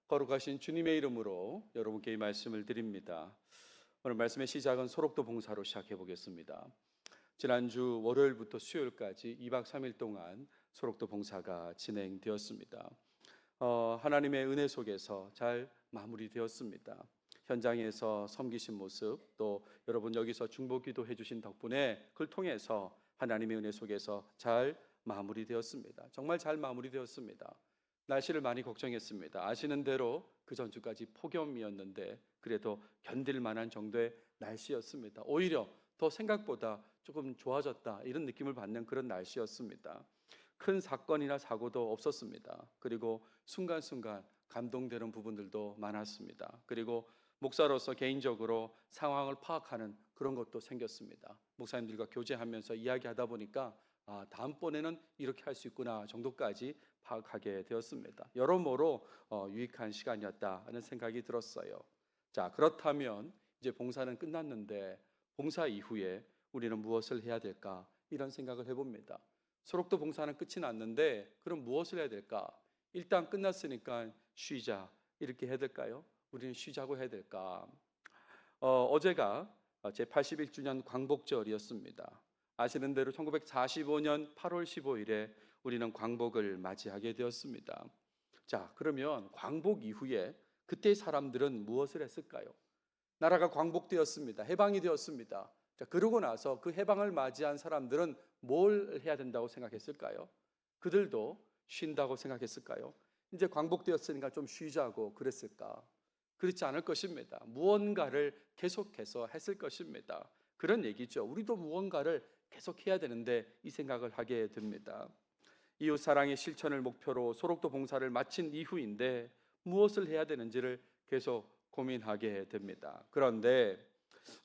거룩하신 주님의 이름으로 여러분께 이 말씀을 드립니다. 오늘 말씀의 시작은 소록도 봉사로 시작해 보겠습니다. 지난주 월요일부터 수요일까지 2박 3일 동안 소록도 봉사가 진행되었습니다. 하나님의 은혜 속에서 잘 마무리되었습니다. 현장에서 섬기신 모습, 또 여러분 여기서 중보기도 해주신 덕분에 그걸 통해서 하나님의 은혜 속에서 잘 마무리되었습니다. 정말 잘 마무리되었습니다. 날씨를 많이 걱정했습니다. 아시는 대로 그 전주까지 폭염이었는데 그래도 견딜 만한 정도의 날씨였습니다. 오히려 더 생각보다 조금 좋아졌다 이런 느낌을 받는 그런 날씨였습니다. 큰 사건이나 사고도 없었습니다. 그리고 순간순간 감동되는 부분들도 많았습니다. 그리고 목사로서 개인적으로 상황을 파악하는 그런 것도 생겼습니다. 목사님들과 교제하면서 이야기하다 보니까 다음번에는 이렇게 할 수 있구나 정도까지 파악하게 되었습니다. 여러모로 유익한 시간이었다 하는 생각이 들었어요. 자, 그렇다면 이제 봉사는 끝났는데 봉사 이후에 우리는 무엇을 해야 될까 이런 생각을 해봅니다. 소록도 봉사는 끝이 났는데 그럼 무엇을 해야 될까? 일단 끝났으니까 쉬자 이렇게 해야 될까요? 우리는 쉬자고 해야 될까? 어제가 제 81주년 광복절이었습니다. 아시는 대로 1945년 8월 15일에 우리는 광복을 맞이하게 되었습니다. 자, 그러면 광복 이후에 그때 사람들은 무엇을 했을까요? 나라가 광복되었습니다. 해방이 되었습니다. 자, 그러고 나서 그 해방을 맞이한 사람들은 뭘 해야 된다고 생각했을까요? 그들도 쉰다고 생각했을까요? 이제 광복되었으니까 좀 쉬자고 그랬을까? 그렇지 않을 것입니다. 무언가를 계속해서 했을 것입니다. 그런 얘기죠. 우리도 무언가를 계속해야 되는데 이 생각을 하게 됩니다. 이웃 사랑의 실천을 목표로 소록도 봉사를 마친 이후인데 무엇을 해야 되는지를 계속 고민하게 됩니다. 그런데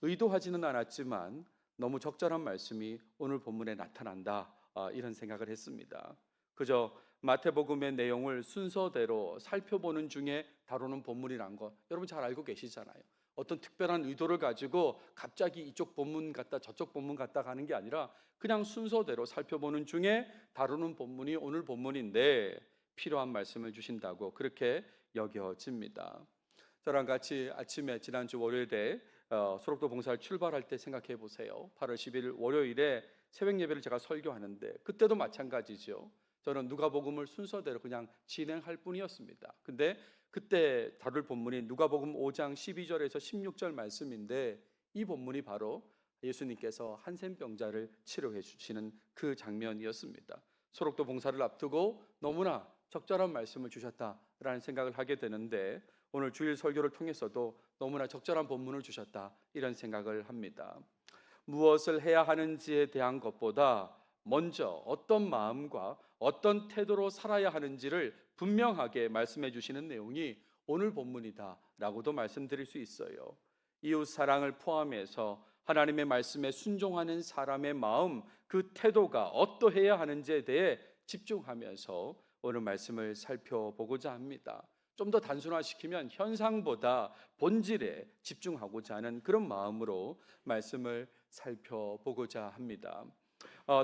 의도하지는 않았지만 너무 적절한 말씀이 오늘 본문에 나타난다 이런 생각을 했습니다. 그저 마태복음의 내용을 순서대로 살펴보는 중에 다루는 본문이란 거 여러분 잘 알고 계시잖아요. 어떤 특별한 의도를 가지고 갑자기 이쪽 본문 갔다 저쪽 본문 갔다 가는 게 아니라 그냥 순서대로 살펴보는 중에 다루는 본문이 오늘 본문인데 필요한 말씀을 주신다고 그렇게 여겨집니다. 저랑 같이 아침에 지난주 월요일에 소록도 봉사를 출발할 때 생각해 보세요. 8월 11일 월요일에 새벽 예배를 제가 설교하는데 그때도 마찬가지죠. 저는 누가복음을 순서대로 그냥 진행할 뿐이었습니다. 근데 그때 다룰 본문이 누가복음 5장 12절에서 16절 말씀인데 이 본문이 바로 예수님께서 한센병자를 치료해 주시는 그 장면이었습니다. 소록도 봉사를 앞두고 너무나 적절한 말씀을 주셨다라는 생각을 하게 되는데 오늘 주일 설교를 통해서도 너무나 적절한 본문을 주셨다 이런 생각을 합니다. 무엇을 해야 하는지에 대한 것보다 먼저 어떤 마음과 어떤 태도로 살아야 하는지를 분명하게 말씀해 주시는 내용이 오늘 본문이다라고도 말씀드릴 수 있어요. 이웃 사랑을 포함해서 하나님의 말씀에 순종하는 사람의 마음, 그 태도가 어떠해야 하는지에 대해 집중하면서 오늘 말씀을 살펴보고자 합니다. 좀 더 단순화시키면 현상보다 본질에 집중하고자 하는 그런 마음으로 말씀을 살펴보고자 합니다.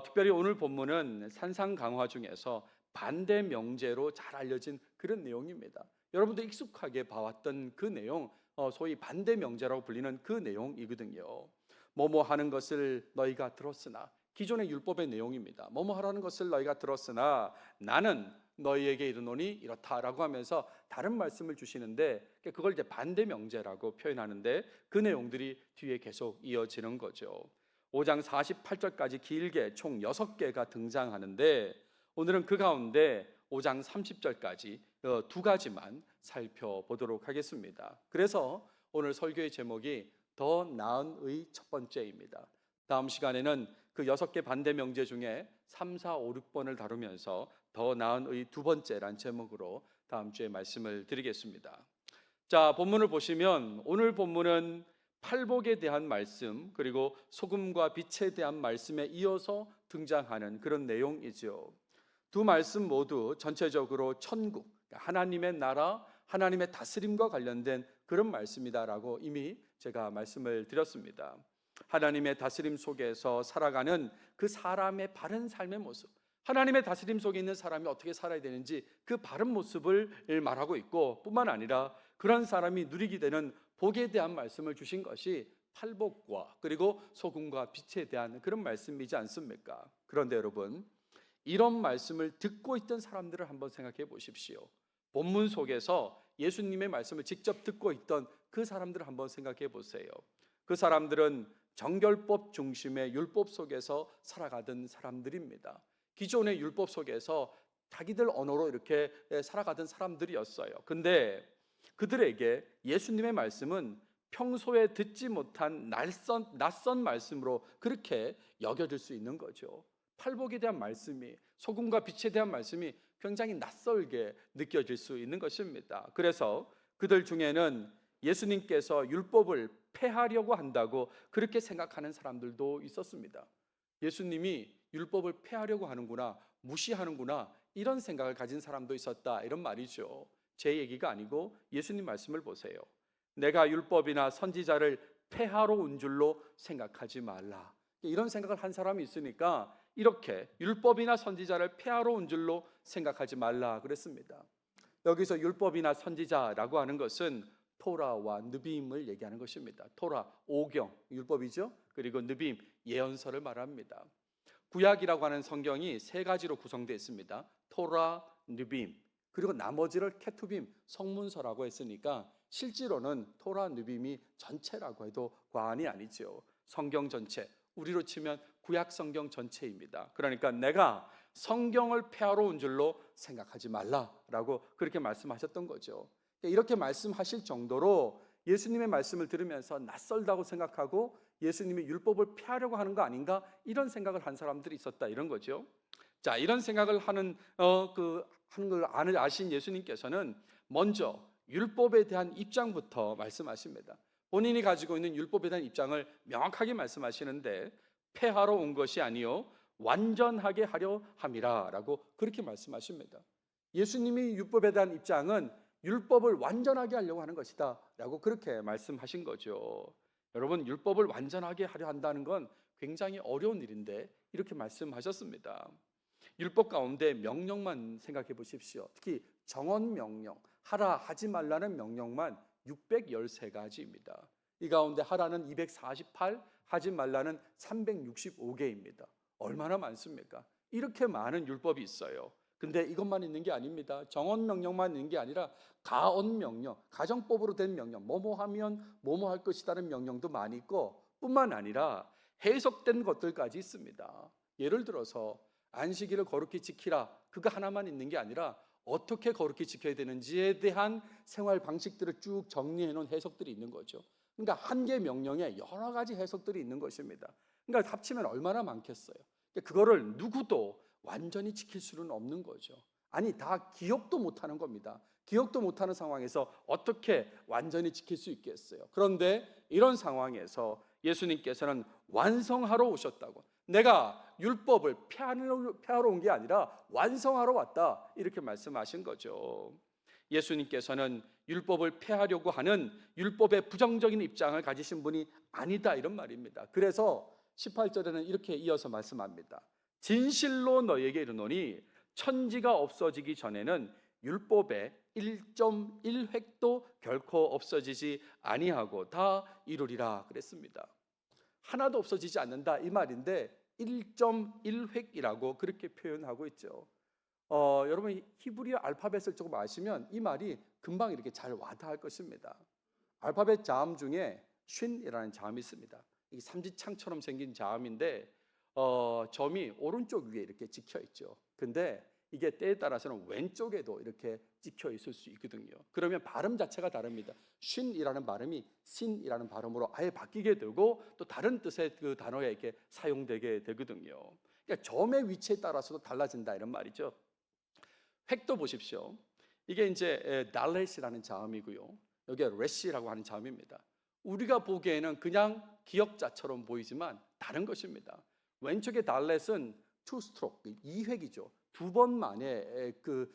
특별히 오늘 본문은 산상강화 중에서 반대 명제로 잘 알려진 그런 내용입니다. 여러분도 익숙하게 봐왔던 그 내용, 소위 반대 명제라고 불리는 그 내용이거든요. 뭐뭐 하는 것을 너희가 들었으나, 기존의 율법의 내용입니다. 뭐뭐 하라는 것을 너희가 들었으나 나는 너희에게 이르노니 이렇다라고 하면서 다른 말씀을 주시는데 그걸 이제 반대 명제라고 표현하는데 그 내용들이 뒤에 계속 이어지는 거죠. 5장 48절까지 길게 총 6개가 등장하는데 오늘은 그 가운데 5장 30절까지 두 가지만 살펴보도록 하겠습니다. 그래서 오늘 설교의 제목이 더 나은의 첫 번째입니다. 다음 시간에는 그 6개 반대 명제 중에 3, 4, 5, 6번을 다루면서 더 나은의 두 번째란 제목으로 다음 주에 말씀을 드리겠습니다. 자, 본문을 보시면 오늘 본문은 팔복에 대한 말씀 그리고 소금과 빛에 대한 말씀에 이어서 등장하는 그런 내용이죠. 두 말씀 모두 전체적으로 천국, 하나님의 나라, 하나님의 다스림과 관련된 그런 말씀이다라고 이미 제가 말씀을 드렸습니다. 하나님의 다스림 속에서 살아가는 그 사람의 바른 삶의 모습, 하나님의 다스림 속에 있는 사람이 어떻게 살아야 되는지 그 바른 모습을 말하고 있고, 뿐만 아니라 그런 사람이 누리게 되는 복에 대한 말씀을 주신 것이 팔복과 그리고 소금과 빛에 대한 그런 말씀이지 않습니까? 그런데 여러분, 이런 말씀을 듣고 있던 사람들을 한번 생각해 보십시오. 본문 속에서 예수님의 말씀을 직접 듣고 있던 그 사람들을 한번 생각해 보세요. 그 사람들은 정결법 중심의 율법 속에서 살아가던 사람들입니다. 기존의 율법 속에서 자기들 언어로 이렇게 살아가던 사람들이었어요. 근데 그들에게 예수님의 말씀은 평소에 듣지 못한 낯선 말씀으로 그렇게 여겨질 수 있는 거죠. 팔복에 대한 말씀이, 소금과 빛에 대한 말씀이 굉장히 낯설게 느껴질 수 있는 것입니다. 그래서 그들 중에는 예수님께서 율법을 폐하려고 한다고 그렇게 생각하는 사람들도 있었습니다. 예수님이 율법을 폐하려고 하는구나, 무시하는구나, 이런 생각을 가진 사람도 있었다, 이런 말이죠. 제 얘기가 아니고 예수님 말씀을 보세요. 내가 율법이나 선지자를 폐하러 온 줄로 생각하지 말라. 이런 생각을 한 사람이 있으니까 이렇게 율법이나 선지자를 폐하러 온 줄로 생각하지 말라 그랬습니다. 여기서 율법이나 선지자라고 하는 것은 토라와 느빔을 얘기하는 것입니다. 토라, 오경, 율법이죠. 그리고 느빔, 예언서를 말합니다. 구약이라고 하는 성경이 세 가지로 구성되어 있습니다. 토라, 느빔, 그리고 나머지를 케투빔, 성문서라고 했으니까 실제로는 토라, 느빔이 전체라고 해도 과언이 아니죠. 성경 전체, 우리로 치면 구약 성경 전체입니다. 그러니까 내가 성경을 폐하러 온 줄로 생각하지 말라라고 그렇게 말씀하셨던 거죠. 이렇게 말씀하실 정도로 예수님의 말씀을 들으면서 낯설다고 생각하고 예수님이 율법을 폐하려고 하는 거 아닌가, 이런 생각을 한 사람들이 있었다, 이런 거죠. 자, 이런 생각을 하는 걸 아신 예수님께서는 먼저 율법에 대한 입장부터 말씀하십니다. 본인이 가지고 있는 율법에 대한 입장을 명확하게 말씀하시는데, 폐하러 온 것이 아니요 완전하게 하려 함이라라고 그렇게 말씀하십니다. 예수님이 율법에 대한 입장은 율법을 완전하게 하려고 하는 것이다 라고 그렇게 말씀하신 거죠. 여러분, 율법을 완전하게 하려 한다는 건 굉장히 어려운 일인데 이렇게 말씀하셨습니다. 율법 가운데 명령만 생각해 보십시오. 특히 정언 명령, 하라 하지 말라는 명령만 613가지입니다. 이 가운데 하라는 248, 하지 말라는 365개입니다. 얼마나 많습니까? 이렇게 많은 율법이 있어요. 근데 이것만 있는 게 아닙니다. 정언 명령만 있는 게 아니라 가언 명령, 가정법으로 된 명령, 뭐뭐 하면 뭐뭐 할 것이라는 명령도 많이 있고, 뿐만 아니라 해석된 것들까지 있습니다. 예를 들어서 안식일을 거룩히 지키라, 그거 하나만 있는 게 아니라 어떻게 거룩히 지켜야 되는지에 대한 생활 방식들을 쭉 정리해 놓은 해석들이 있는 거죠. 그러니까 한 개 명령에 여러 가지 해석들이 있는 것입니다. 그러니까 합치면 얼마나 많겠어요. 그거를 누구도 완전히 지킬 수는 없는 거죠. 아니, 다 기억도 못하는 겁니다. 기억도 못하는 상황에서 어떻게 완전히 지킬 수 있겠어요. 그런데 이런 상황에서 예수님께서는 완성하러 오셨다고, 내가 율법을 폐하러 온 게 아니라 완성하러 왔다, 이렇게 말씀하신 거죠. 예수님께서는 율법을 폐하려고 하는 율법의 부정적인 입장을 가지신 분이 아니다, 이런 말입니다. 그래서 18절에는 이렇게 이어서 말씀합니다. 진실로 너희에게 이르노니 천지가 없어지기 전에는 율법의 1.1획도 결코 없어지지 아니하고 다 이루리라 그랬습니다. 하나도 없어지지 않는다, 이 말인데 1.1획이라고 그렇게 표현하고 있죠. 여러분, 히브리어 알파벳을 조금 아시면 이 말이 금방 이렇게 잘 와닿을 것입니다. 알파벳 자음 중에 쉰이라는 자음이 있습니다. 이 삼지창처럼 생긴 자음인데 점이 오른쪽 위에 이렇게 찍혀 있죠. 근데 이게 때에 따라서는 왼쪽에도 이렇게 찍혀 있을 수 있거든요. 그러면 발음 자체가 다릅니다. 쉰이라는 발음이 신이라는 발음으로 아예 바뀌게 되고 또 다른 뜻의 그 단어에 이렇게 사용되게 되거든요. 그러니까 점의 위치에 따라서도 달라진다, 이런 말이죠. 획도 보십시오. 이게 이제 달렛이라는 자음이고요. 여기가 레시라고 하는 자음입니다. 우리가 보기에는 그냥 기역자처럼 보이지만 다른 것입니다. 왼쪽의 달렛은 투 스트로크, 2획이죠. 두 번 만에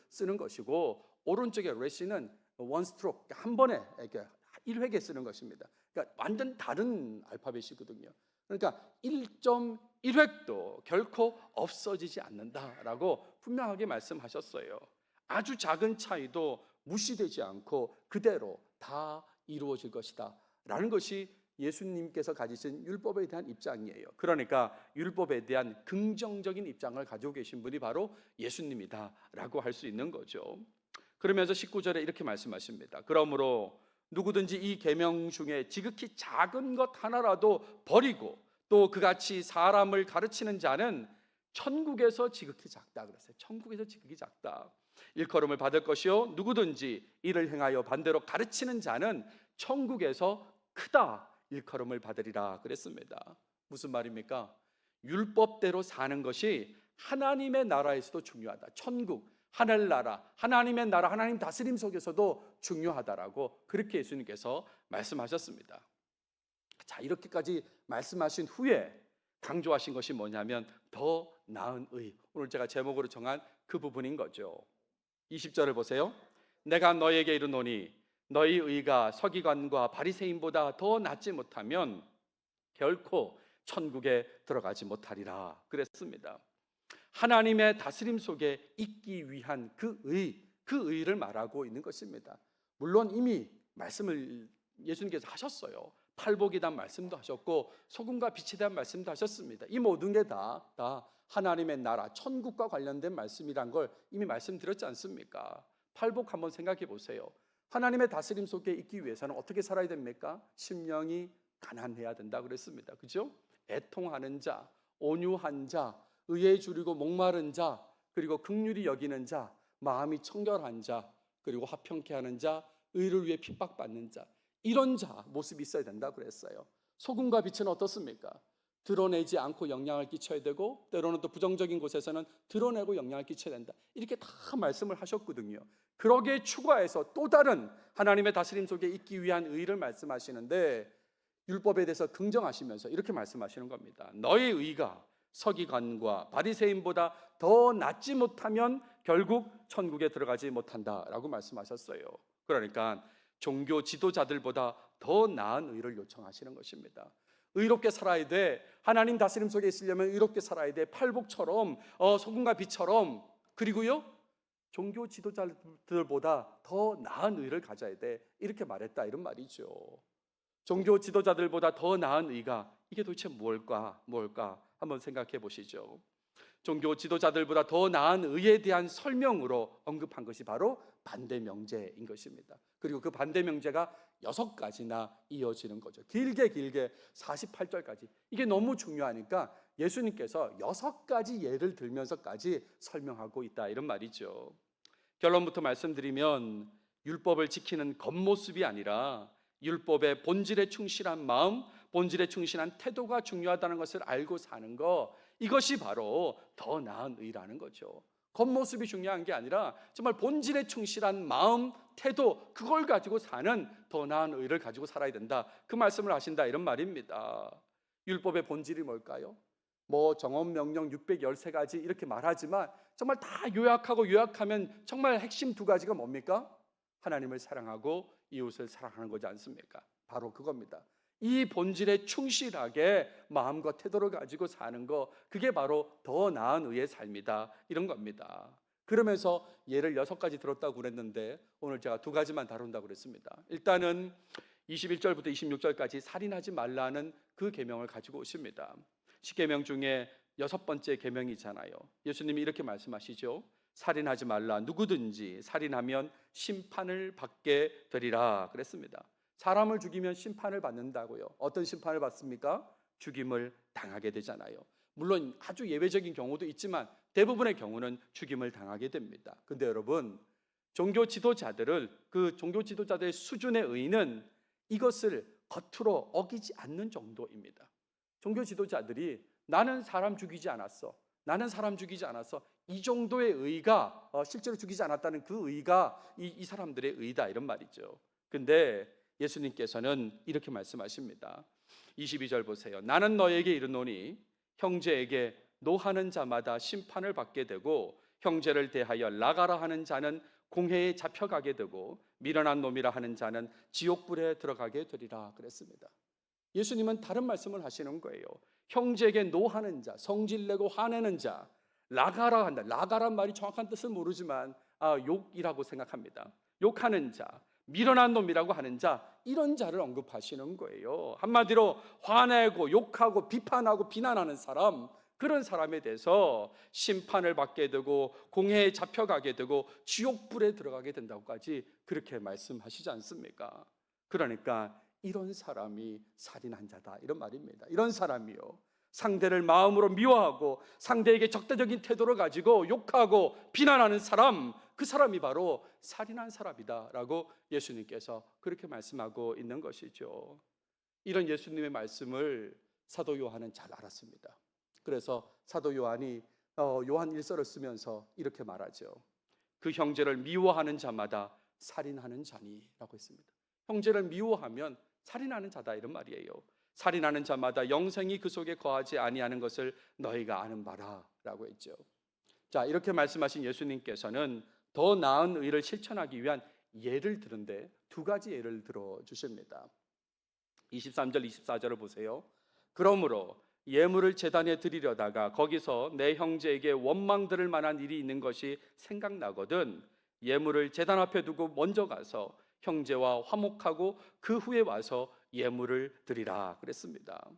쓰는 것이고, 오른쪽의 레시는 원 스트로크, 한 번에 이렇게 1획에 쓰는 것입니다. 그러니까 완전 다른 알파벳이거든요. 그러니까 1.1획도 결코 없어지지 않는다라고 분명하게 말씀하셨어요. 아주 작은 차이도 무시되지 않고 그대로 다 이루어질 것이다 라는 것이 예수님께서 가지신 율법에 대한 입장이에요. 그러니까 율법에 대한 긍정적인 입장을 가지고 계신 분이 바로 예수님이다 라고 할 수 있는 거죠. 그러면서 19절에 이렇게 말씀하십니다. 그러므로 누구든지 이 계명 중에 지극히 작은 것 하나라도 버리고 또 그같이 사람을 가르치는 자는 천국에서 지극히 작다 그랬어요. 천국에서 지극히 작다. 일컬음을 받을 것이요 누구든지 이를 행하여 반대로 가르치는 자는 천국에서 크다 일컬음을 받으리라 그랬습니다. 무슨 말입니까? 율법대로 사는 것이 하나님의 나라에서도 중요하다. 천국, 하늘나라, 하나님의 나라, 하나님 다스림 속에서도 중요하다라고 그렇게 예수님께서 말씀하셨습니다. 자, 이렇게까지 말씀하신 후에 강조하신 것이 뭐냐면 더 나은 의. 오늘 제가 제목으로 정한 그 부분인 거죠. 20절을 보세요. 내가 너에게 이르노니 너희 의가 서기관과 바리새인보다 더 낫지 못하면 결코 천국에 들어가지 못하리라 그랬습니다. 하나님의 다스림 속에 있기 위한 그 의를 말하고 있는 것입니다. 물론 이미 말씀을 예수님께서 하셨어요. 팔복에 대한 말씀도 하셨고 소금과 빛에 대한 말씀도 하셨습니다. 이 모든 게 다 하나님의 나라, 천국과 관련된 말씀이란 걸 이미 말씀드렸지 않습니까? 팔복 한번 생각해 보세요. 하나님의 다스림 속에 있기 위해서는 어떻게 살아야 됩니까? 심령이 가난해야 된다 그랬습니다. 그죠? 애통하는 자, 온유한 자, 의에 줄이고 목마른 자, 그리고 긍휼히 여기는 자, 마음이 청결한 자, 그리고 화평케 하는 자, 의를 위해 핍박받는 자, 이런 자 모습이 있어야 된다 그랬어요. 소금과 빛은 어떻습니까? 드러내지 않고 영향을 끼쳐야 되고 때로는 또 부정적인 곳에서는 드러내고 영향을 끼쳐야 된다. 이렇게 다 말씀을 하셨거든요. 그러기에 추가해서 또 다른 하나님의 다스림 속에 있기 위한 의를 말씀하시는데 율법에 대해서 긍정하시면서 이렇게 말씀하시는 겁니다. 너의 의가 서기관과 바리새인보다 더 낫지 못하면 결국 천국에 들어가지 못한다라고 말씀하셨어요. 그러니까 종교 지도자들보다 더 나은 의를 요청하시는 것입니다. 의롭게 살아야 돼. 하나님 다스림 속에 있으려면 의롭게 살아야 돼. 팔복처럼 소금과 빛처럼. 그리고요 종교 지도자들보다 더 나은 의를 가져야 돼. 이렇게 말했다 이런 말이죠. 종교 지도자들보다 더 나은 의가 이게 도대체 뭘까 한번 생각해 보시죠. 종교 지도자들보다 더 나은 의에 대한 설명으로 언급한 것이 바로 반대 명제인 것입니다. 그리고 그 반대 명제가 6가지나 이어지는 거죠. 길게 48절까지. 이게 너무 중요하니까 예수님께서 6가지 예를 들면서까지 설명하고 있다 이런 말이죠. 결론부터 말씀드리면 율법을 지키는 겉모습이 아니라 율법의 본질에 충실한 마음, 본질에 충실한 태도가 중요하다는 것을 알고 사는 것, 이것이 바로 더 나은 의라는 거죠. 겉모습이 중요한 게 아니라 정말 본질에 충실한 마음, 태도, 그걸 가지고 사는 더 나은 의를 가지고 살아야 된다. 그 말씀을 하신다 이런 말입니다. 율법의 본질이 뭘까요? 정언명령 613가지 이렇게 말하지만 정말 다 요약하면 정말 핵심 2가지가 뭡니까? 하나님을 사랑하고 이웃을 사랑하는 거지 않습니까? 바로 그겁니다. 이 본질에 충실하게 마음과 태도를 가지고 사는 거, 그게 바로 더 나은 의의 삶이다 이런 겁니다. 그러면서 예를 6가지 들었다고 그랬는데 오늘 제가 2가지만 다룬다고 그랬습니다. 일단은 21절부터 26절까지 살인하지 말라는 그 계명을 가지고 오십니다. 10계명 중에 6번째 계명이잖아요. 예수님이 이렇게 말씀하시죠. 살인하지 말라. 누구든지 살인하면 심판을 받게 되리라 그랬습니다. 사람을 죽이면 심판을 받는다고요. 어떤 심판을 받습니까? 죽임을 당하게 되잖아요. 물론 아주 예외적인 경우도 있지만 대부분의 경우는 죽임을 당하게 됩니다. 근데 여러분, 종교 지도자들의 수준의 의는 이것을 겉으로 어기지 않는 정도입니다. 종교 지도자들이 나는 사람 죽이지 않았어. 이 정도의 의가 실제로 죽이지 않았다는 그 의가 이 사람들의 의다 이런 말이죠. 근데 예수님께서는 이렇게 말씀하십니다. 22절 보세요. 나는 너에게 이르노니 형제에게 노하는 자마다 심판을 받게 되고 형제를 대하여 나가라 하는 자는 공회에 잡혀가게 되고 미련한 놈이라 하는 자는 지옥불에 들어가게 되리라 그랬습니다. 예수님은 다른 말씀을 하시는 거예요. 형제에게 노하는 자, 성질내고 화내는 자, 라가라 한다. 라가란 말이 정확한 뜻을 모르지만 욕이라고 생각합니다. 욕하는 자, 미련한 놈이라고 하는 자, 이런 자를 언급하시는 거예요. 한마디로 화내고 욕하고 비판하고 비난하는 사람, 그런 사람에 대해서 심판을 받게 되고 공회에 잡혀가게 되고 지옥불에 들어가게 된다고까지 그렇게 말씀하시지 않습니까? 그러니까 이런 사람이 살인한 자다, 이런 말입니다. 이런 사람이요, 상대를 마음으로 미워하고 상대에게 적대적인 태도를 가지고 욕하고 비난하는 사람, 그 사람이 바로 살인한 사람이다 라고 예수님께서 그렇게 말씀하고 있는 것이죠. 이런 예수님의 말씀을 사도 요한은 잘 알았습니다. 그래서 사도 요한이 요한 1서를 쓰면서 이렇게 말하죠. 그 형제를 미워하는 자마다 살인하는 자니라고 했습니다. 형제를 미워하면 살인하는 자다, 이런 말이에요. 살인하는 자마다 영생이 그 속에 거하지 아니하는 것을 너희가 아는 바라라고 했죠. 자, 이렇게 말씀하신 예수님께서는 더 나은 의를 실천하기 위한 예를 드는데 두 가지 예를 들어 주십니다. 23절 24절을 보세요. 그러므로 예물을 제단에 드리려다가 거기서 내 형제에게 원망 들을 만한 일이 있는 것이 생각나거든 예물을 제단 앞에 두고 먼저 가서 형제와 화목하고 그 후에 와서 예물을 드리라 그랬습니다.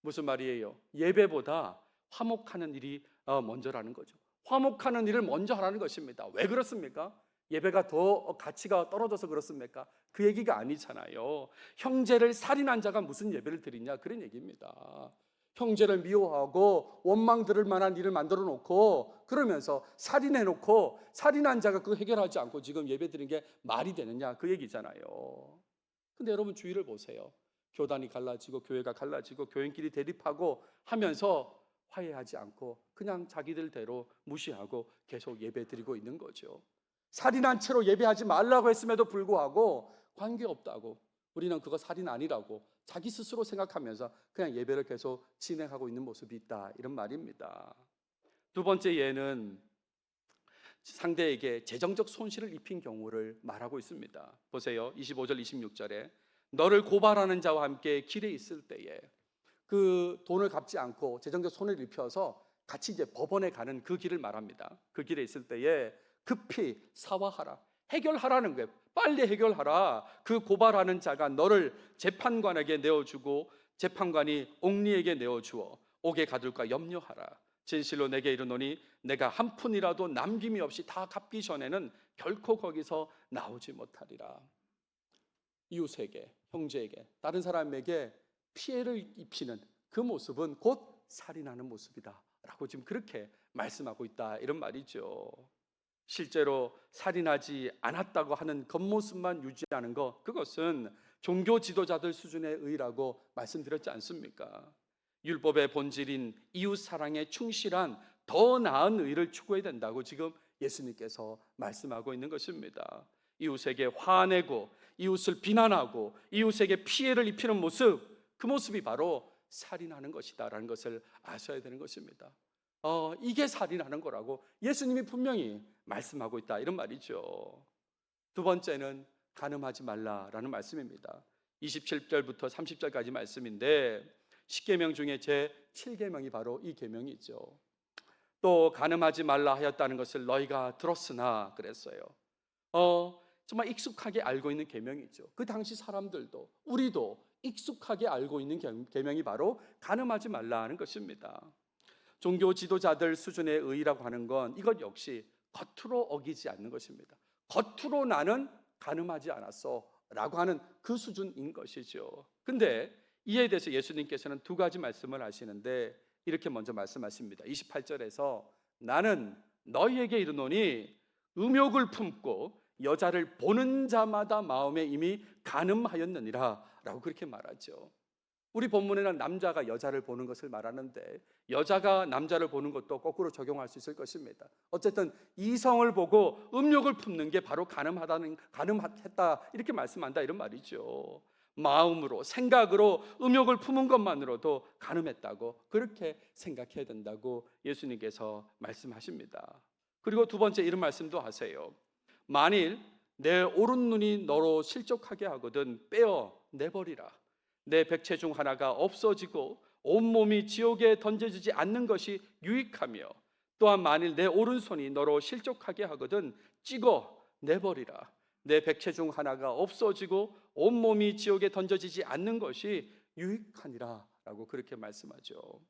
무슨 말이에요? 예배보다 화목하는 일이 먼저라는 거죠. 화목하는 일을 먼저 하라는 것입니다. 왜 그렇습니까? 예배가 더 가치가 떨어져서 그렇습니까? 그 얘기가 아니잖아요. 형제를 살인한 자가 무슨 예배를 드리냐, 그런 얘기입니다. 형제를 미워하고 원망 들을 만한 일을 만들어 놓고 그러면서 살인해 놓고 살인한 자가 그거 해결하지 않고 지금 예배 드리는 게 말이 되느냐, 그 얘기잖아요. 근데 여러분 주위를 보세요. 교단이 갈라지고 교회가 갈라지고 교인끼리 대립하고 하면서 화해하지 않고 그냥 자기들대로 무시하고 계속 예배 드리고 있는 거죠. 살인한 채로 예배하지 말라고 했음에도 불구하고 관계없다고, 우리는 그거 살인 아니라고 자기 스스로 생각하면서 그냥 예배를 계속 진행하고 있는 모습이 있다, 이런 말입니다. 두 번째 예는 상대에게 재정적 손실을 입힌 경우를 말하고 있습니다. 보세요. 25절 26절에 너를 고발하는 자와 함께 길에 있을 때에 그 돈을 갚지 않고 재정적 손해를 입혀서 같이 이제 법원에 가는 그 길을 말합니다. 그 길에 있을 때에 급히 사화하라, 해결하라는 거예요. 빨리 해결하라. 그 고발하는 자가 너를 재판관에게 내어주고 재판관이 옥리에게 내어주어 옥에 가둘까 염려하라. 진실로 내게 이르노니 내가 한 푼이라도 남김이 없이 다 갚기 전에는 결코 거기서 나오지 못하리라. 이웃에게, 형제에게, 다른 사람에게 피해를 입히는 그 모습은 곧 살인하는 모습이다 라고 지금 그렇게 말씀하고 있다, 이런 말이죠. 실제로 살인하지 않았다고 하는 겉모습만 유지하는 것, 그것은 종교 지도자들 수준의 의라고 말씀드렸지 않습니까? 율법의 본질인 이웃 사랑에 충실한 더 나은 의를 추구해야 된다고 지금 예수님께서 말씀하고 있는 것입니다. 이웃에게 화내고 이웃을 비난하고 이웃에게 피해를 입히는 모습, 그 모습이 바로 살인하는 것이다라는 것을 아셔야 되는 것입니다. 이게 살인하는 거라고 예수님이 분명히 말씀하고 있다, 이런 말이죠. 두 번째는 간음하지 말라라는 말씀입니다. 27절부터 30절까지 말씀인데 10계명 중에 제 7계명이 바로 이 계명이죠. 또 간음하지 말라 하였다는 것을 너희가 들었으나 그랬어요. 정말 익숙하게 알고 있는 계명이죠. 그 당시 사람들도 우리도 익숙하게 알고 있는 계명이 바로 간음하지 말라는 것입니다. 종교 지도자들 수준의 의라고 하는 건 이것 역시 겉으로 어기지 않는 것입니다. 겉으로 나는 간음하지 않았어 라고 하는 그 수준인 것이죠. 근데 이에 대해서 예수님께서는 두 가지 말씀을 하시는데 이렇게 먼저 말씀하십니다. 28절에서 나는 너희에게 이르노니 음욕을 품고 여자를 보는 자마다 마음에 이미 간음하였느니라 라고 그렇게 말하죠. 우리 본문에는 남자가 여자를 보는 것을 말하는데 여자가 남자를 보는 것도 거꾸로 적용할 수 있을 것입니다. 어쨌든 이성을 보고 음욕을 품는 게 바로 간음했다 이렇게 말씀한다, 이런 말이죠. 마음으로, 생각으로 음욕을 품은 것만으로도 간음했다고 그렇게 생각해야 된다고 예수님께서 말씀하십니다. 그리고 두 번째 이런 말씀도 하세요. 만일 내 오른 눈이 너로 실족하게 하거든 빼어 내버리라. 내 백체 중 하나가 없어지고 온몸이 지옥에 던져지지 않는 것이 유익하며 또한 만일 내 오른손이 너로 실족하게 하거든 찍어 내버리라. 내 백체 중 하나가 없어지고 온몸이 지옥에 던져지지 않는 것이 유익하니라 라고 그렇게 말씀하죠.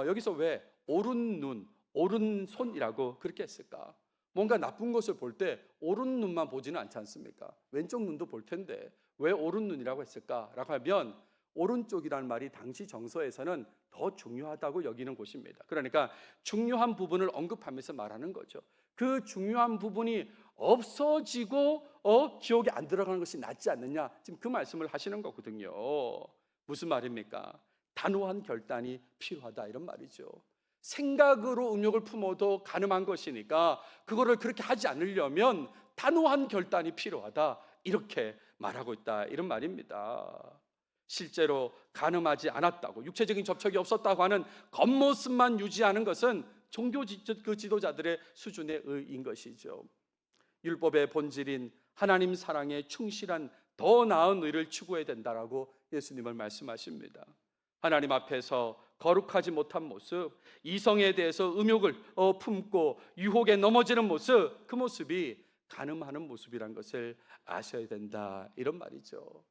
여기서 왜 오른눈, 오른손이라고 그렇게 했을까? 뭔가 나쁜 것을 볼 때 오른눈만 보지는 않지 않습니까? 왼쪽 눈도 볼 텐데 왜 오른눈이라고 했을까라고 하면 오른쪽이라는 말이 당시 정서에서는 더 중요하다고 여기는 곳입니다. 그러니까 중요한 부분을 언급하면서 말하는 거죠. 그 중요한 부분이 없어지고 지옥에 안 들어가는 것이 낫지 않느냐, 지금 그 말씀을 하시는 거거든요. 무슨 말입니까? 단호한 결단이 필요하다 이런 말이죠. 생각으로 음욕을 품어도 가늠한 것이니까 그거를 그렇게 하지 않으려면 단호한 결단이 필요하다 이렇게 말하고 있다 이런 말입니다. 실제로 가늠하지 않았다고, 육체적인 접촉이 없었다고 하는 겉모습만 유지하는 것은 종교 지도자들의 수준의 의인 것이죠. 율법의 본질인 하나님 사랑에 충실한 더 나은 의를 추구해야 된다라고 예수님을 말씀하십니다. 하나님 앞에서 거룩하지 못한 모습, 이성에 대해서 음욕을 품고 유혹에 넘어지는 모습, 그 모습이 간음하는 모습이란 것을 아셔야 된다 이런 말이죠.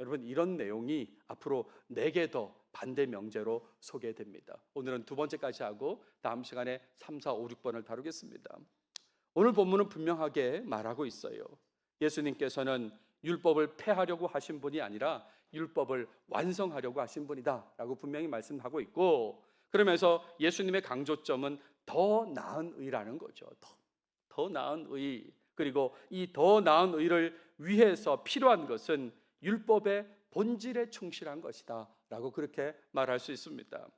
여러분, 이런 내용이 앞으로 4개 더 반대 명제로 소개됩니다. 오늘은 2번째까지 하고 다음 시간에 3, 4, 5, 6번을 다루겠습니다. 오늘 본문은 분명하게 말하고 있어요. 예수님께서는 율법을 폐하려고 하신 분이 아니라 율법을 완성하려고 하신 분이다 라고 분명히 말씀하고 있고, 그러면서 예수님의 강조점은 더 나은 의라는 거죠. 더 나은 의. 그리고 이 더 나은 의를 위해서 필요한 것은 율법의 본질에 충실한 것이다 라고 그렇게 말할 수 있습니다.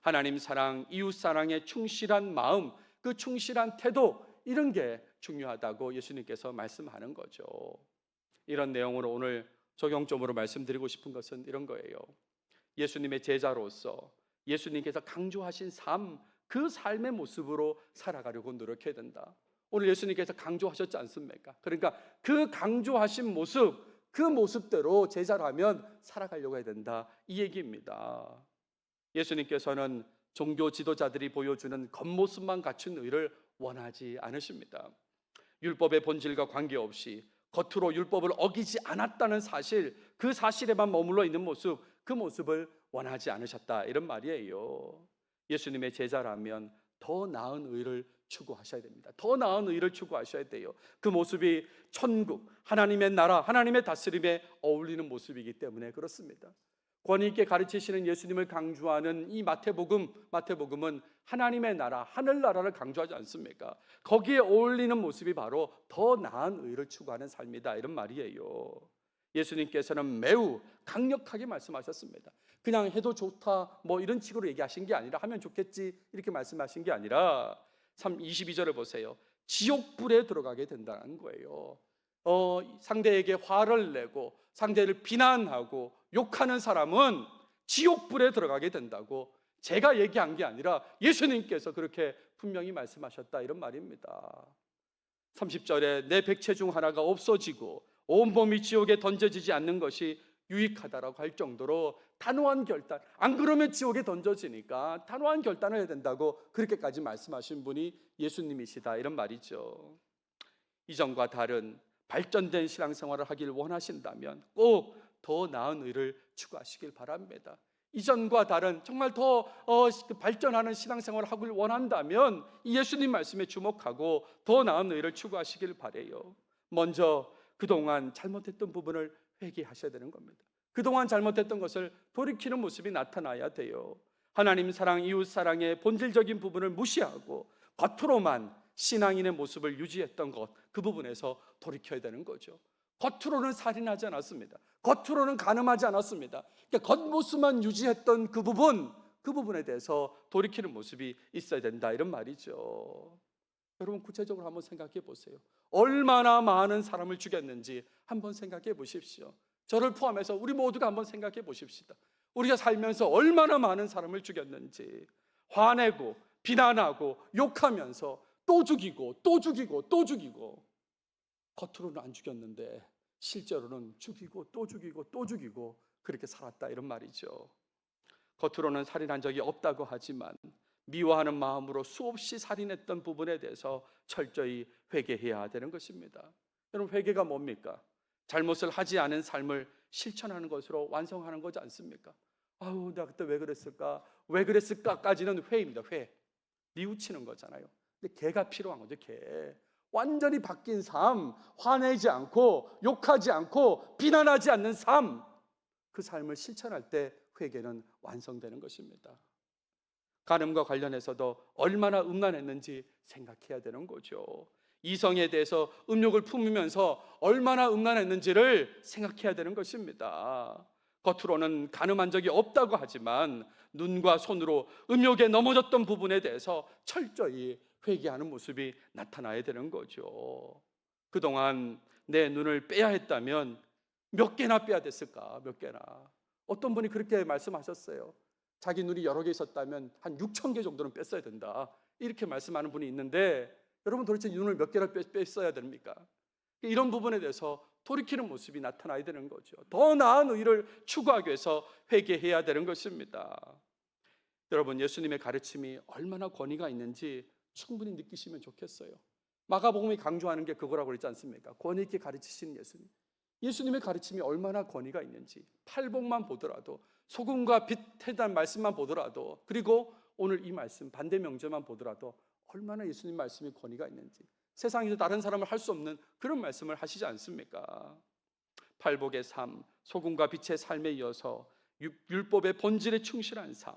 하나님 사랑, 이웃 사랑에 충실한 마음, 그 충실한 태도, 이런 게 중요하다고 예수님께서 말씀하는 거죠. 이런 내용으로 오늘 적용점으로 말씀드리고 싶은 것은 이런 거예요. 예수님의 제자로서 예수님께서 강조하신 삶, 그 삶의 모습으로 살아가려고 노력해야 된다. 오늘 예수님께서 강조하셨지 않습니까? 그러니까 그 강조하신 모습, 그 모습대로 제자라면 살아가려고 해야 된다, 이 얘기입니다. 예수님께서는 종교 지도자들이 보여주는 겉모습만 갖춘 의를 원하지 않으십니다. 율법의 본질과 관계없이 겉으로 율법을 어기지 않았다는 사실, 그 사실에만 머물러 있는 모습, 그 모습을 원하지 않으셨다 이런 말이에요. 예수님의 제자라면 더 나은 의를 추구하셔야 됩니다. 더 나은 의를 추구하셔야 돼요. 그 모습이 천국, 하나님의 나라, 하나님의 다스림에 어울리는 모습이기 때문에 그렇습니다. 권위 있게 가르치시는 예수님을 강조하는 이 마태복음은 하나님의 나라, 하늘나라를 강조하지 않습니까? 거기에 어울리는 모습이 바로 더 나은 의를 추구하는 삶이다 이런 말이에요. 예수님께서는 매우 강력하게 말씀하셨습니다. 그냥 해도 좋다 뭐 이런 식으로 얘기하신 게 아니라, 하면 좋겠지 이렇게 말씀하신 게 아니라 22절을 보세요. 지옥불에 들어가게 된다는 거예요. 상대에게 화를 내고 상대를 비난하고 욕하는 사람은 지옥불에 들어가게 된다고 제가 얘기한 게 아니라 예수님께서 그렇게 분명히 말씀하셨다 이런 말입니다. 30절에 내 백체 중 하나가 없어지고 온몸이 지옥에 던져지지 않는 것이 유익하다라고 할 정도로 단호한 결단, 안 그러면 지옥에 던져지니까 단호한 결단을 해야 된다고 그렇게까지 말씀하신 분이 예수님이시다 이런 말이죠. 이전과 다른 발전된 신앙생활을 하길 원하신다면 꼭 더 나은 의를 추구하시길 바랍니다. 이전과 다른 정말 더 발전하는 신앙생활을 하길 원한다면 이 예수님 말씀에 주목하고 더 나은 의를 추구하시길 바라요. 먼저 그동안 잘못했던 부분을 회개하셔야 되는 겁니다. 그동안 잘못했던 것을 돌이키는 모습이 나타나야 돼요. 하나님 사랑, 이웃 사랑의 본질적인 부분을 무시하고 겉으로만 신앙인의 모습을 유지했던 것, 그 부분에서 돌이켜야 되는 거죠. 겉으로는 살인하지 않았습니다. 겉으로는 간음하지 않았습니다. 그러니까 겉모습만 유지했던 그 부분에 대해서 돌이키는 모습이 있어야 된다 이런 말이죠. 여러분, 구체적으로 한번 생각해 보세요. 얼마나 많은 사람을 죽였는지 한번 생각해 보십시오. 저를 포함해서 우리 모두가 한번 생각해 보십시다. 우리가 살면서 얼마나 많은 사람을 죽였는지, 화내고 비난하고 욕하면서 또 죽이고 또 죽이고 또 죽이고, 겉으로는 안 죽였는데 실제로는 죽이고 또 죽이고 또 죽이고 그렇게 살았다 이런 말이죠. 겉으로는 살인한 적이 없다고 하지만 미워하는 마음으로 수없이 살인했던 부분에 대해서 철저히 회개해야 되는 것입니다. 여러분, 회개가 뭡니까? 잘못을 하지 않은 삶을 실천하는 것으로 완성하는 거지 않습니까? 아우, 내가 그때 왜 그랬을까? 왜 그랬을까까지는 회입니다. 회. 뉘우치는 거잖아요. 근데 개가 필요한 거죠. 개. 완전히 바뀐 삶, 화내지 않고 욕하지 않고 비난하지 않는 삶, 그 삶을 실천할 때 회개는 완성되는 것입니다. 간음과 관련해서도 얼마나 음란했는지 생각해야 되는 거죠. 이성에 대해서 음욕을 품으면서 얼마나 음란했는지를 생각해야 되는 것입니다. 겉으로는 간음한 적이 없다고 하지만 눈과 손으로 음욕에 넘어졌던 부분에 대해서 철저히 회개하는 모습이 나타나야 되는 거죠. 그동안 내 눈을 빼야 했다면 몇 개나 빼야 됐을까? 몇 개나. 어떤 분이 그렇게 말씀하셨어요. 자기 눈이 여러 개 있었다면 한 6천 개 정도는 뺐어야 된다, 이렇게 말씀하는 분이 있는데, 여러분 도대체 눈을 몇 개나 뺐어야 됩니까? 이런 부분에 대해서 돌이키는 모습이 나타나야 되는 거죠. 더 나은 의를 추구하기 위해서 회개해야 되는 것입니다. 여러분, 예수님의 가르침이 얼마나 권위가 있는지 충분히 느끼시면 좋겠어요. 마가복음이 강조하는 게 그거라고 그랬지 않습니까? 권위 있게 가르치시는 예수님. 예수님의 가르침이 얼마나 권위가 있는지 팔복만 보더라도, 소금과 빛에 대한 말씀만 보더라도, 그리고 오늘 이 말씀 반대 명제만 보더라도 얼마나 예수님 말씀이 권위가 있는지, 세상에서 다른 사람을 할 수 없는 그런 말씀을 하시지 않습니까? 팔복의 삶, 소금과 빛의 삶에 이어서 율법의 본질에 충실한 삶,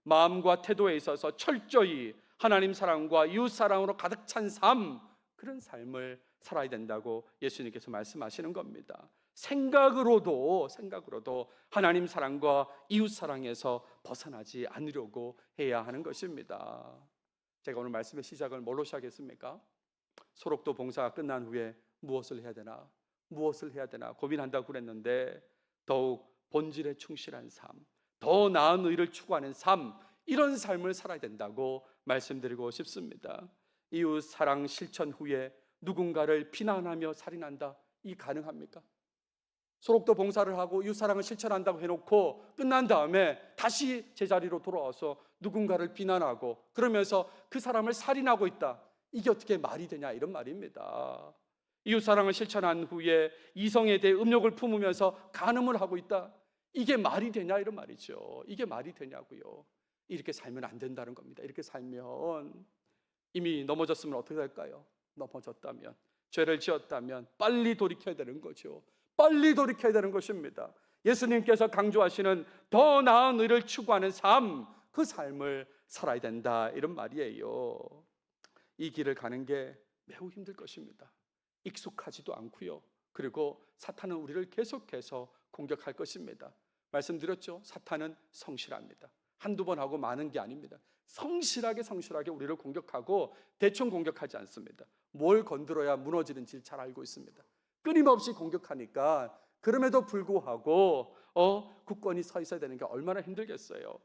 마음과 태도에 있어서 철저히 하나님 사랑과 이웃 사랑으로 가득 찬 삶, 그런 삶을 살아야 된다고 예수님께서 말씀하시는 겁니다. 생각으로도 하나님 사랑과 이웃 사랑에서 벗어나지 않으려고 해야 하는 것입니다. 제가 오늘 말씀의 시작을 뭘로 시작했습니까? 소록도 봉사가 끝난 후에 무엇을 해야 되나 고민한다고 그랬는데, 더욱 본질에 충실한 삶, 더 나은 의를 추구하는 삶, 이런 삶을 살아야 된다고 말씀드리고 싶습니다. 이웃 사랑 실천 후에 누군가를 비난하며 살인한다, 이 가능합니까? 소록도 봉사를 하고 이웃 사랑을 실천한다고 해놓고 끝난 다음에 다시 제자리로 돌아와서 누군가를 비난하고 그러면서 그 사람을 살인하고 있다, 이게 어떻게 말이 되냐, 이런 말입니다. 이웃 사랑을 실천한 후에 이성에 대해 음욕을 품으면서 간음을 하고 있다, 이게 말이 되냐, 이런 말이죠. 이게 말이 되냐고요. 이렇게 살면 안 된다는 겁니다. 이렇게 살면, 이미 넘어졌으면 어떻게 될까요? 넘어졌다면, 죄를 지었다면 빨리 돌이켜야 되는 거죠. 빨리 돌이켜야 되는 것입니다. 예수님께서 강조하시는 더 나은 의를 추구하는 삶, 그 삶을 살아야 된다, 이런 말이에요. 이 길을 가는 게 매우 힘들 것입니다. 익숙하지도 않고요. 그리고 사탄은 우리를 계속해서 공격할 것입니다. 말씀드렸죠? 사탄은 성실합니다. 한두 번 하고 마는 게 아닙니다. 성실하게 우리를 공격하고 대충 공격하지 않습니다. 뭘 건드려야 무너지는지 잘 알고 있습니다. 끊임없이 공격하니까 그럼에도 불구하고 굳건히 서 있어야 되는 게 얼마나 힘들겠어요.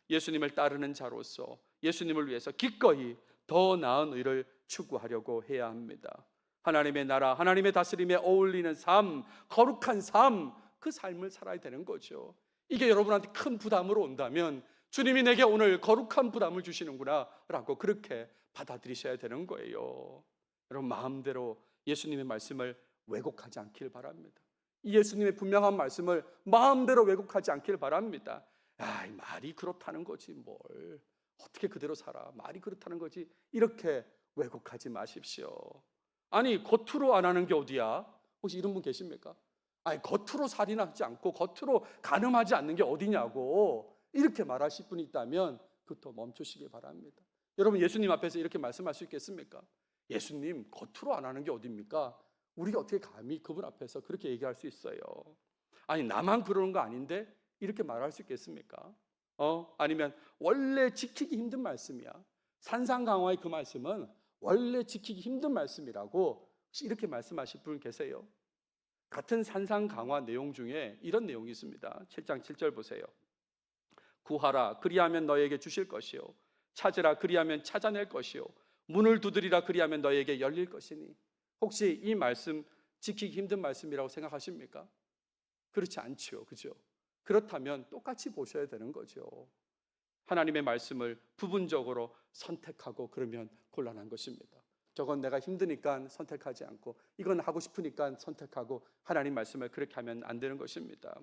예수님을 따르는 자로서 예수님을 위해서 기꺼이 더 나은 의를 추구하려고 해야 합니다. 하나님의 나라, 하나님의 다스림에 어울리는 삶, 거룩한 삶, 그 삶을 살아야 되는 거죠. 이게 여러분한테 큰 부담으로 온다면 주님이 내게 오늘 거룩한 부담을 주시는구나 라고 그렇게 받아들이셔야 되는 거예요. 여러분, 마음대로 예수님의 말씀을 왜곡하지 않길 바랍니다. 이 예수님의 분명한 말씀을 마음대로 왜곡하지 않길 바랍니다. 이 말이 그렇다는 거지 뭘, 어떻게 그대로 살아, 말이 그렇다는 거지, 이렇게 왜곡하지 마십시오. 아니, 겉으로 안 하는 게 어디야? 혹시 이런 분 계십니까? 아니, 겉으로 살인하지 않고 겉으로 간음하지 않는 게 어디냐고 이렇게 말하실 분이 있다면 그것도 멈추시기 바랍니다. 여러분, 예수님 앞에서 이렇게 말씀할 수 있겠습니까? 예수님, 겉으로 안 하는 게 어딥니까? 우리가 어떻게 감히 그분 앞에서 그렇게 얘기할 수 있어요? 아니, 나만 그러는 거 아닌데? 이렇게 말할 수 있겠습니까? 아니면 원래 지키기 힘든 말씀이야, 산상강화의 그 말씀은 원래 지키기 힘든 말씀이라고 혹시 이렇게 말씀하실 분 계세요? 같은 산상강화 내용 중에 이런 내용이 있습니다. 7장 7절 보세요. 구하라, 그리하면 너에게 주실 것이요, 찾으라, 그리하면 찾아낼 것이요, 문을 두드리라, 그리하면 너에게 열릴 것이니. 혹시 이 말씀 지키기 힘든 말씀이라고 생각하십니까? 그렇지 않죠, 그죠? 그렇다면 똑같이 보셔야 되는 거죠. 하나님의 말씀을 부분적으로 선택하고 그러면 곤란한 것입니다. 저건 내가 힘드니까 선택하지 않고 이건 하고 싶으니까 선택하고 하나님 말씀을 그렇게 하면 안 되는 것입니다.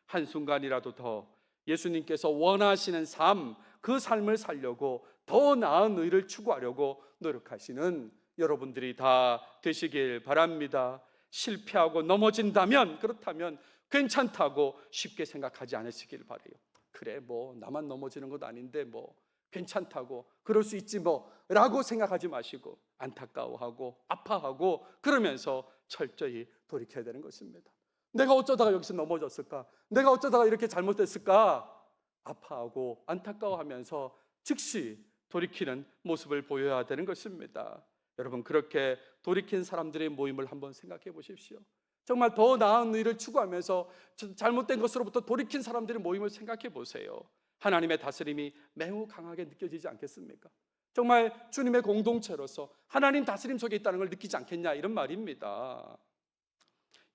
한순간이라도 더 예수님께서 원하시는 삶, 그 삶을 살려고 더 나은 의를 추구하려고 노력하시는 여러분들이 다 되시길 바랍니다. 실패하고 넘어진다면, 그렇다면 괜찮다고 쉽게 생각하지 않으시길 바라요. 그래, 뭐 나만 넘어지는 것 아닌데 뭐 괜찮다고, 그럴 수 있지 뭐 라고 생각하지 마시고 안타까워하고 아파하고 그러면서 철저히 돌이켜야 되는 것입니다. 내가 어쩌다가 여기서 넘어졌을까? 내가 어쩌다가 이렇게 잘못됐을까? 아파하고 안타까워하면서 즉시 돌이키는 모습을 보여야 되는 것입니다. 여러분, 그렇게 돌이킨 사람들의 모임을 한번 생각해 보십시오. 정말 더 나은 일을 추구하면서 잘못된 것으로부터 돌이킨 사람들의 모임을 생각해 보세요. 하나님의 다스림이 매우 강하게 느껴지지 않겠습니까? 정말 주님의 공동체로서 하나님 다스림 속에 있다는 걸 느끼지 않겠냐, 이런 말입니다.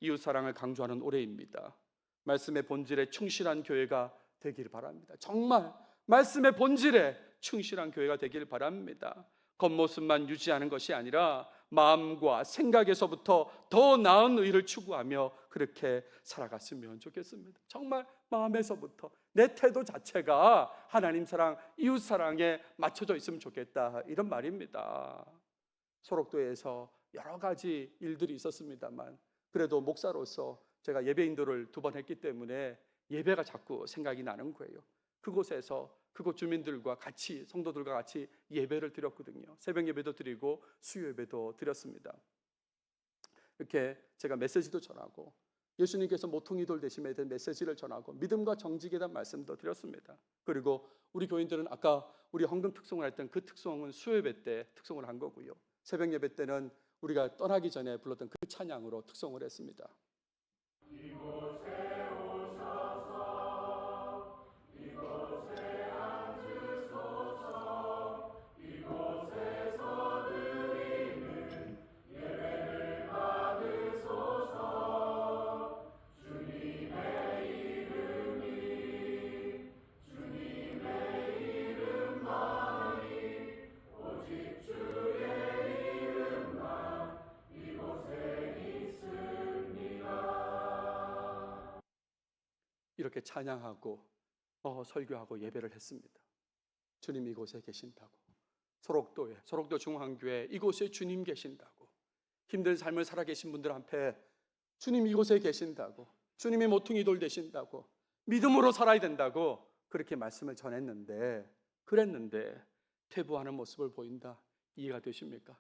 이웃사랑을 강조하는 올해입니다. 말씀의 본질에 충실한 교회가 되길 바랍니다. 정말 말씀의 본질에 충실한 교회가 되길 바랍니다. 겉모습만 유지하는 것이 아니라 마음과 생각에서부터 더 나은 의를 추구하며 그렇게 살아갔으면 좋겠습니다. 정말 마음에서부터 내 태도 자체가 하나님 사랑, 이웃 사랑에 맞춰져 있으면 좋겠다, 이런 말입니다. 소록도에서 여러 가지 일들이 있었습니다만 그래도 목사로서 제가 예배 인도를 2번 했기 때문에 예배가 자꾸 생각이 나는 거예요. 그곳에서 그곳 주민들과 같이, 성도들과 같이 예배를 드렸거든요. 새벽 예배도 드리고 수요 예배도 드렸습니다. 이렇게 제가 메시지도 전하고 예수님께서 모퉁이돌 되심에 대한 메시지를 전하고 믿음과 정직에 대한 말씀도 드렸습니다. 그리고 우리 교인들은 아까 우리 헌금 특송을 했던 그 특송은 수요 예배 때 특송을 한 거고요. 새벽 예배 때는 우리가 떠나기 전에 불렀던 그 찬양으로 특송을 했습니다. 이곳에 오셔서 이곳에 앉으소서 이곳에서 드리는 예배를 받으소서 주님의 이름만이 오직 주의 이름만 이곳에 있습니다. 이렇게 찬양하고 설교하고 예배를 했습니다. 주님 이곳에 계신다고, 소록도 중앙교회 이곳에 주님 계신다고, 힘든 삶을 살아계신 분들 앞에 주님 이곳에 계신다고, 주님이 모퉁이돌 되신다고, 믿음으로 살아야 된다고 그렇게 말씀을 전했는데, 그랬는데 퇴보하는 모습을 보인다. 이해가 되십니까?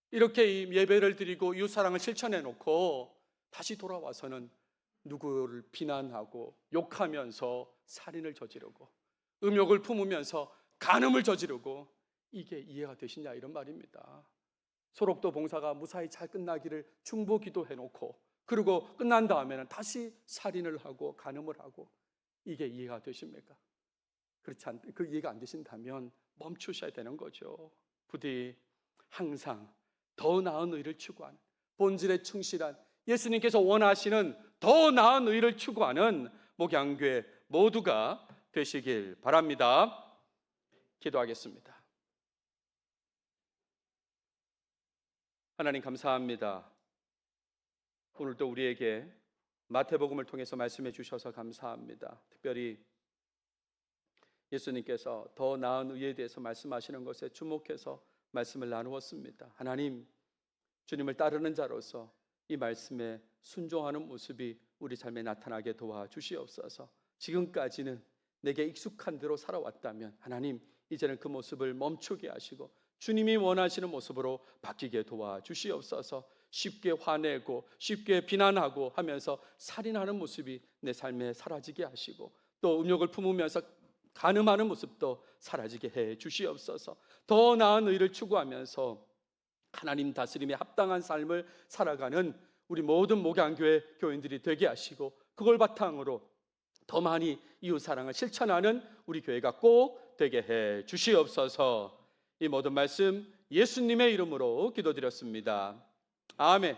이렇게 예배를 드리고 이웃사랑을 실천해 놓고 다시 돌아와서는 누구를 비난하고 욕하면서 살인을 저지르고 음욕을 품으면서 간음을 저지르고, 이게 이해가 되시냐, 이런 말입니다. 소록도 봉사가 무사히 잘 끝나기를 중보 기도해 놓고 그리고 끝난 다음에는 다시 살인을 하고 간음을 하고, 이게 이해가 되십니까? 그렇지 그 이해가 안 되신다면 멈추셔야 되는 거죠. 부디 항상 더 나은 의를 추구하는, 본질에 충실한, 예수님께서 원하시는 더 나은 의를 추구하는 목양교회 모두가 되시길 바랍니다. 기도하겠습니다. 하나님 감사합니다. 오늘도 우리에게 마태복음을 통해서 말씀해 주셔서 감사합니다. 특별히 예수님께서 더 나은 의에 대해서 말씀하시는 것에 주목해서 말씀을 나누었습니다. 하나님, 주님을 따르는 자로서 이 말씀에 순종하는 모습이 우리 삶에 나타나게 도와주시옵소서. 지금까지는 내게 익숙한 대로 살아왔다면 하나님, 이제는 그 모습을 멈추게 하시고 주님이 원하시는 모습으로 바뀌게 도와주시옵소서. 쉽게 화내고 쉽게 비난하고 하면서 살인하는 모습이 내 삶에 사라지게 하시고, 또 음욕을 품으면서 간음하는 모습도 사라지게 해 주시옵소서. 더 나은 의를 추구하면서 하나님 다스림에 합당한 삶을 살아가는 우리 모든 목양교회 교인들이 되게 하시고, 그걸 바탕으로 더 많이 이웃사랑을 실천하는 우리 교회가 꼭 되게 해 주시옵소서. 이 모든 말씀 예수님의 이름으로 기도드렸습니다. 아멘.